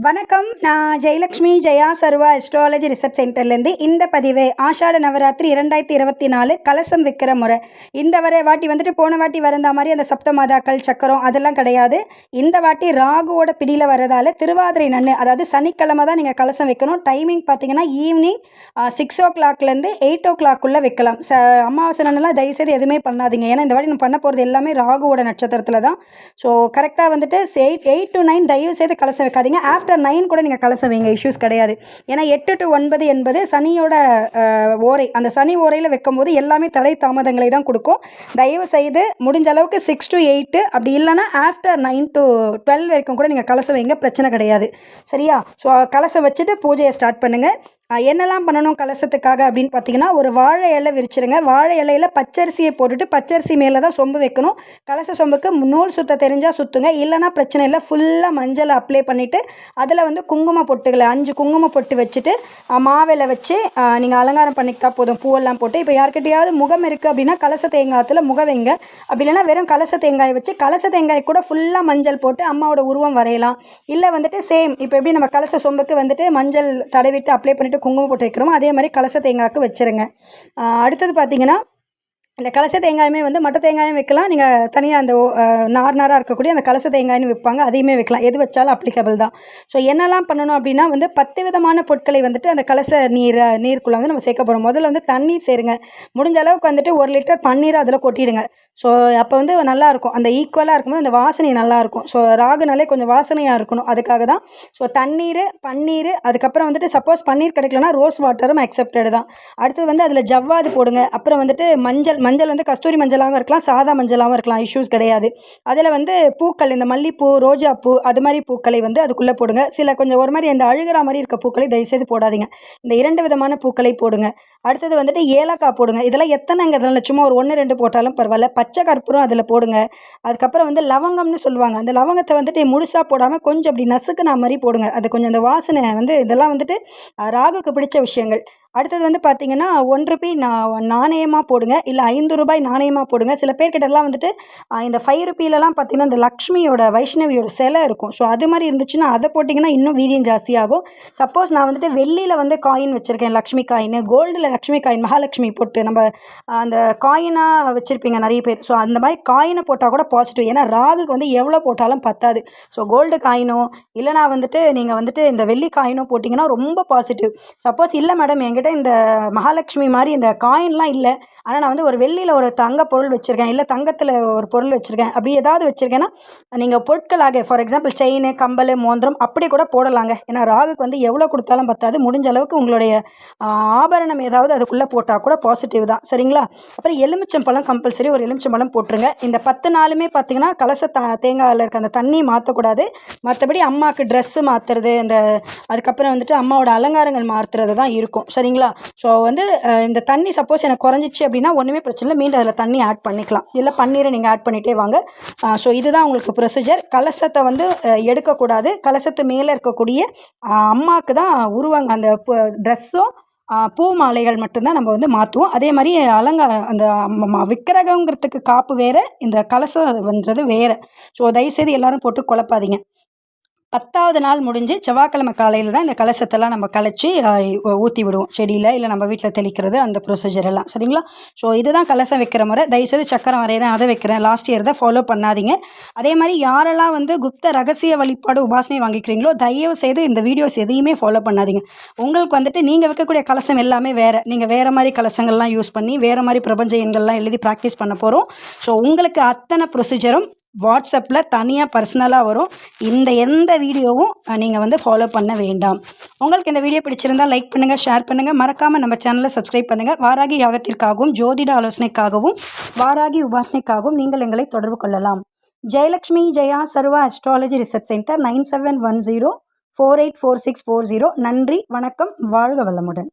வணக்கம். நான் ஜெயலக்ஷ்மி ஜெயா சர்வா astrology research சென்டர்லேருந்து இந்த பதிவு ஆஷாட நவராத்திரி 2024 கலசம் வைக்கிற முறை. இந்த வாட்டி வந்துட்டு போன வாட்டி வரந்த மாதிரி அந்த சப்தமாதாக்கள் சக்கரம் அதெல்லாம் கிடையாது. இந்த வாட்டி ராகுவோட பிடியில் வரதால் திருவாதிரை நன்னு, அதாவது சனிக்கிழமை தான் நீங்கள் கலசம் வைக்கணும். டைமிங் பார்த்தீங்கன்னா ஈவினிங் 6 o'clockலேருந்து 8 o'clock வைக்கலாம். அமாவாசை நன்னெல்லாம் தயவுசெய்து எதுவுமே பண்ணாதீங்க. ஏன்னா இந்த வாட்டி நம்ம பண்ண போகிறது எல்லாமே ராகுவோட நட்சத்திரத்தில் தான். ஸோ கரெக்டாக வந்துட்டு 8 to 9 தயவுசெய்து கலசம் வைக்காதீங்க. ஆஃப்டர் 9 கூட நீங்கள் கலசம் வைங்க, இஷ்யூஸ் கிடையாது. ஏன்னா 8 to 9 என்பது சனியோட ஓரை. அந்த சனி ஓரையில் வைக்கும்போது எல்லாமே தடை தாமதங்களை தான் கொடுக்கும். தயவு செய்து முடிஞ்ச அளவுக்கு 6 to 8 அப்படி இல்லைனா ஆஃப்டர் 9 to 12 வரைக்கும் கூட நீங்கள் கலசம் வைங்க, பிரச்சனை கிடையாது. சரியா? ஸோ கலசம் வச்சுட்டு பூஜையை ஸ்டார்ட் பண்ணுங்கள். என்னெல்லாம் பண்ணணும் கலசத்துக்காக அப்படின்னு பார்த்தீங்கன்னா, ஒரு வாழை இலை விரிச்சிருங்க. வாழை இலையில் பச்சரிசியை போட்டுட்டு பச்சரிசி மேலே தான் சொம்பு வைக்கணும். கலச சொம்புக்கு நூல் சுத்த தெரிஞ்சால் சுற்றுங்க, இல்லைனா பிரச்சனை இல்லை. ஃபுல்லாக மஞ்சளை அப்ளை பண்ணிவிட்டு அதில் வந்து குங்கும பொட்டுகளை 5 குங்கும பொட்டு வச்சுட்டு மாவிலை வச்சு நீங்கள் அலங்காரம் பண்ணிக்கிட்டா போதும். பூவெல்லாம் போட்டு இப்போ யார்கிட்டையாவது முகம் இருக்குது அப்படின்னா கலச தேங்காயத்தில் முகம் வைங்க. அப்படி இல்லைனா வெறும் கலச தேங்காய் வச்சு கலச தேங்காய் கூட ஃபுல்லாக மஞ்சள் போட்டு அம்மாவோட உருவம் வரையலாம். இல்லை வந்துட்டு சேம் இப்போ எப்படி நம்ம கலச சொம்புக்கு வந்துட்டு மஞ்சள் தடவிட்டு அப்ளை பண்ணிவிட்டு குங்குமம் போட்டு வைக்கிறோமோ அதே மாதிரி கலச தேங்காய்க்கு வச்சுருங்க. அடுத்தது பார்த்தீங்கன்னா, இந்த கலச தேங்காயுமே வந்து மட்டை தேங்காயும் வைக்கலாம். நீங்கள் தனியாக அந்த நாராக இருக்கக்கூடிய அந்த கலச தேங்காய்னு வைப்பாங்க, அதையுமே வைக்கலாம். எது வச்சாலும் அப்ளிகபிள் தான். ஸோ என்னெல்லாம் பண்ணணும் அப்படின்னா வந்து 10 விதமான பொருட்களை வந்துட்டு அந்த கலச நீருக்குள்ளே வந்து நம்ம சேர்க்க போகிறோம். முதல்ல வந்து தண்ணீர் சேருங்க. முடிஞ்ச அளவுக்கு வந்துட்டு 1 லிட்டர் பன்னீரை அதில் கொட்டிடுங்க. ஸோ அப்போ வந்து நல்லாயிருக்கும், அந்த ஈக்குவலாக இருக்கும்போது அந்த வாசனை நல்லாயிருக்கும். ஸோ ராகுனாலே கொஞ்சம் வாசனையாக இருக்கணும், அதுக்காக தான். ஸோ தண்ணீர், பன்னீர், அதுக்கப்புறம் வந்துட்டு சப்போஸ் பன்னீர் கிடைக்கலனா ரோஸ் வாட்டரும் அக்செப்டடு தான். அடுத்தது வந்து அதில் ஜவ்வாது போடுங்க. அப்புறம் வந்துட்டு மஞ்சள் வந்து கஸ்தூரி மஞ்சளாகவும் இருக்கலாம், சாதா மஞ்சளாகவும் இருக்கலாம், இஷ்யூஸ் கிடையாது. அதில் வந்து பூக்கள், இந்த மல்லிப்பூ, ரோஜா பூ, அது மாதிரி பூக்களை வந்து அதுக்குள்ளே போடுங்க. சில கொஞ்சம் ஒரு மாதிரி அந்த அழுகிற மாதிரி இருக்க பூக்களை தயவுசெய்து போடாதீங்க. இந்த 2 விதமான பூக்களை போடுங்க. அடுத்தது வந்துட்டு ஏலக்காய் போடுங்க. இதெல்லாம் எத்தனைங்கிறதுனால சும்மா ஒரு 1 2 போட்டாலும் பரவாயில்ல. பச்சை கற்பூரம் அதில் போடுங்க. அதுக்கப்புறம் வந்து லவங்கம்னு சொல்லுவாங்க. அந்த லவங்கத்தை வந்துட்டு முழுசாக போடாமல் கொஞ்சம் அப்படி நசுக்குனா மாதிரி போடுங்க. அது கொஞ்சம் அந்த வாசனை வந்து இதெல்லாம் வந்துட்டு ராகுக்கு பிடிச்ச விஷயங்கள். அடுத்தது வந்து பார்த்திங்கன்னா, 1 ரூபாய் நாணயமாக போடுங்க, இல்லை 5 ரூபாய் நாணயமாக போடுங்க. சில பேர்கிட்டலாம் வந்துட்டு இந்த 5 ரூபாயிலலாம் பார்த்திங்கன்னா இந்த லக்ஷ்மியோட வைஷ்ணவியோட சிலை இருக்கும். ஸோ அது மாதிரி இருந்துச்சுன்னா அதை போட்டிங்கன்னா இன்னும் வீரியம் ஜாஸ்தியாகும். சப்போஸ் நான் வந்துட்டு வெள்ளியில் வந்து காயின் வச்சுருக்கேன், லக்ஷ்மி காயின், கோல்டில் லக்ஷ்மி காயின், மகாலட்சுமி போட்டு நம்ம அந்த காயினாக வச்சுருப்பீங்க நிறைய பேர். ஸோ அந்த மாதிரி காயினை போட்டால் கூட பாசிட்டிவ். ஏன்னா ராகுக்கு வந்து எவ்வளோ போட்டாலும் பத்தாது. ஸோ கோல்டு காயினோ இல்லைனா வந்துட்டு நீங்கள் வந்துட்டு இந்த வெள்ளி காயினோ போட்டிங்கன்னா ரொம்ப பாசிட்டிவ். சப்போஸ் இல்லை மேடம் என்கிட்ட இந்த மகாலட்சுமி மாதிரி இந்த காயின்லாம் இல்லை, ஆனால் நான் வந்து ஒரு வெள்ளியில் ஒரு தங்க பொருள் வச்சுருக்கேன், இல்லை தங்கத்தில் ஒரு பொருள் வச்சுருக்கேன், அப்படி ஏதாவது வச்சுருக்கேன்னா நீங்கள் பொருட்களாக ஃபார் எக்ஸாம்பிள் செயின், கம்பல், மோந்திரம் அப்படி கூட போடலாங்க. ஏன்னா ராகுக்கு வந்து எவ்வளோ கொடுத்தாலும் பத்தாது. முடிஞ்ச அளவுக்கு உங்களுடைய ஆபரணம் ஏதாவது அதுக்குள்ளே போட்டால் கூட பாசிட்டிவ் தான். சரிங்களா? அப்புறம் எலுமிச்சம்பழம் கம்பல்சரி, ஒரு எலுமிச்சம்பழம் போட்டுருங்க. இந்த 10 நாளுமே பார்த்திங்கன்னா கலச தேங்காயில் இருக்க அந்த தண்ணி மாற்றக்கூடாது. மற்றபடி அம்மாவுக்கு ட்ரெஸ்ஸு மாற்றுறது, அதுக்கப்புறம் வந்துட்டு அம்மாவோட அலங்காரங்கள் மாற்றுறது தான் இருக்கும். சரிங்களா? ஸோ வந்து இந்த தண்ணி சப்போஸ் எனக்கு குறைஞ்சிச்சு அப்படின்னா ஒன்றுமே பிரச்சனை இல்லை, மீண்டும் அதில் தண்ணி ஆட் பண்ணிக்கலாம். இல்லை பன்னீரை நீங்கள் ஆட் பண்ணிகிட்டே வாங்க. ஸோ இதுதான் உங்களுக்கு ப்ரொசீஜர். கலசத்தை வந்து எடுக்கக்கூடாது. கலசத்து மேலே இருக்கக்கூடிய அம்மாவுக்கு தான் உருவாங்க அந்த ட்ரெஸ்ஸும் பூ மாலைகள் மட்டும்தான் நம்ம வந்து மாற்றுவோம். அதே மாதிரி அந்த விக்கிரகங்கிறதுக்கு காப்பு வேறு, இந்த கலசம்ன்றது வேறு. ஸோ தயவுசெய்து எல்லோரும் போட்டு குழப்பாதீங்க. 10வது நாள் முடிஞ்சு செவ்வாய்க்கிழமை காலையில் தான் இந்த கலசத்தெல்லாம் நம்ம கலைச்சி ஊற்றி விடுவோம் செடியில், இல்லை நம்ம வீட்டில் தெளிக்கிறது, அந்த ப்ரொசீஜர் எல்லாம். சரிங்களா? ஸோ இதுதான் கலசம் வைக்கிற முறை. தயவுசெய்து சக்கரம் வரைகிறேன், அதை வைக்கிறேன், லாஸ்ட் இயர் தான் ஃபாலோ பண்ணாதீங்க. அதே மாதிரி யாரெல்லாம் வந்து குப்த ரகசிய வழிபாடு உபாசனை வாங்கிக்கிறீங்களோ தயவு செய்து இந்த வீடியோஸ் எதையுமே ஃபாலோ பண்ணாதீங்க. உங்களுக்கு வந்துட்டு நீங்கள் வைக்கக்கூடிய கலசம் எல்லாமே வேறு, நீங்கள் வேறு மாதிரி கலசங்கள்லாம் யூஸ் பண்ணி வேறு மாதிரி பிரபஞ்ச எண்கள்லாம் எழுதி ப்ராக்டிஸ் பண்ண போகிறோம். ஸோ உங்களுக்கு அத்தனை ப்ரொசீஜரும் வாட்ஸ்அப்பில் தனியாக பர்சனலாக வரும். எந்த வீடியோவும் நீங்கள் வந்து ஃபாலோ பண்ண வேண்டாம். உங்களுக்கு இந்த வீடியோ பிடிச்சிருந்தால் லைக் பண்ணுங்கள், ஷேர் பண்ணுங்கள், மறக்காமல் நம்ம சேனலை சப்ஸ்கிரைப் பண்ணுங்கள். வாராகி யாகத்திற்காகவும் ஜோதிட ஆலோசனைக்காகவும் வாராகி உபாசனைக்காகவும் நீங்கள் எங்களை தொடர்பு கொள்ளலாம். ஜெயலக்ஷ்மி ஜெயா சர்வா அஸ்ட்ராலஜி ரிசர்ச் சென்டர் 9710484640. நன்றி, வணக்கம், வாழ்க வளமுடன்.